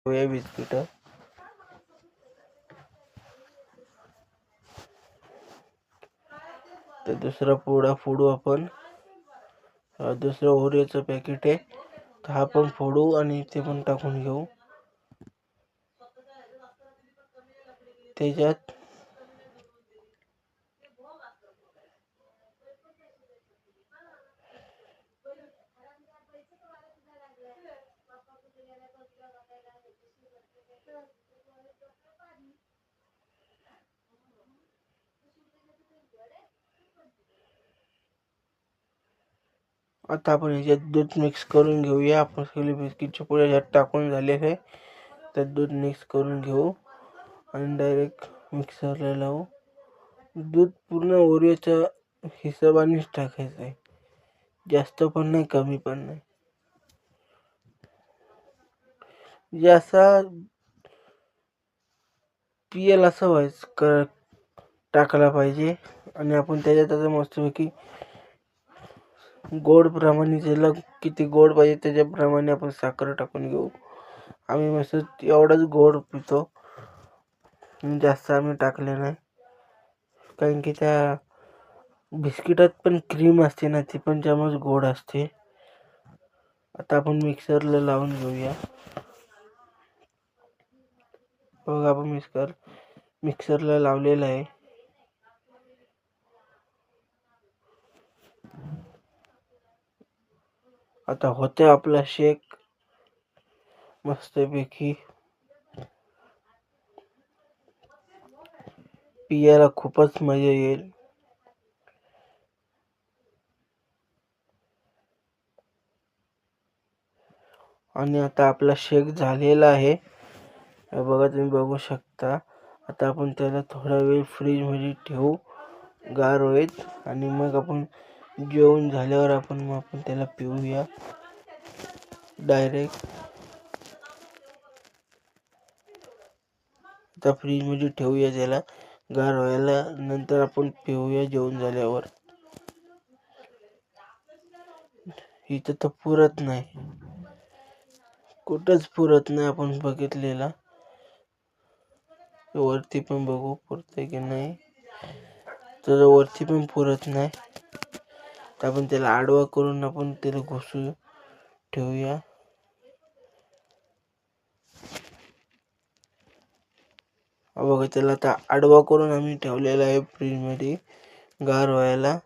हे बिस्किट तर दुसरा पोळा फोडू आपण. दुसरं ओरिओचं पॅकेट आहे, तर हा पण फोडू आणि ते पण टाकून घेऊ त्याच्यात. आता आपण ह्याच्यात दूध मिक्स करून घेऊया. आपण सगळे बिस्किटचे पुढे ह्यात टाकून झाले आहे, तर दूध मिक्स करून घेऊ आणि डायरेक्ट मिक्सरला लावू. दूध पूर्ण ओरिओच्या हिशोबानेच टाकायचं आहे, जास्त पण नाही कमी पण नाही. जसा पियल असं व्हायचं टाकायला पाहिजे. आणि आपण त्याच्यात आता मस्तपैकी गोड प्रमाणे, ज्याला किती गोड पाहिजे त्याच्याप्रमाणे आपण साखर टाकून घेऊ. आम्ही मस्त एवढंच गोड पितो, जास्त आम्ही टाकले नाही, कारण की त्या बिस्किटात पण क्रीम असते ना, ती पण जामच गोड असते. आता आपण मिक्सरला लावून घेऊया. बघा आपण मिक्सरला लावलेला आहे. आता होते आपला शेक मस्तपैकी. पियाला खूपच मजा येईल. आणि आता आपला शेक झालेला आहे, बघा तुम्ही बघू शकता. आता आपण त्याला थोडा वेळ फ्रीजमध्ये ठेवू, गार होईल, आणि मग आपण जेवण झाल्यावर आपण त्याला पिऊया डायरेक्ट. आता फ्रीजमध्ये ठेवूया त्याला गार व्हायला, नंतर आपण पिऊया जेवण झाल्यावर. इथं तर पुरत नाही, कुठंच पुरत नाही. आपण बघितलेला, वरती पण बघू पुरते की नाही, तर वरती पण पुरत नाही. तर आपण त्याला आडवा करून आपण त्याला घुसू ठेवूया. बघा त्याला आता आडवा करून आम्ही ठेवलेला आहे फ्रीजमध्ये गार व्हायला.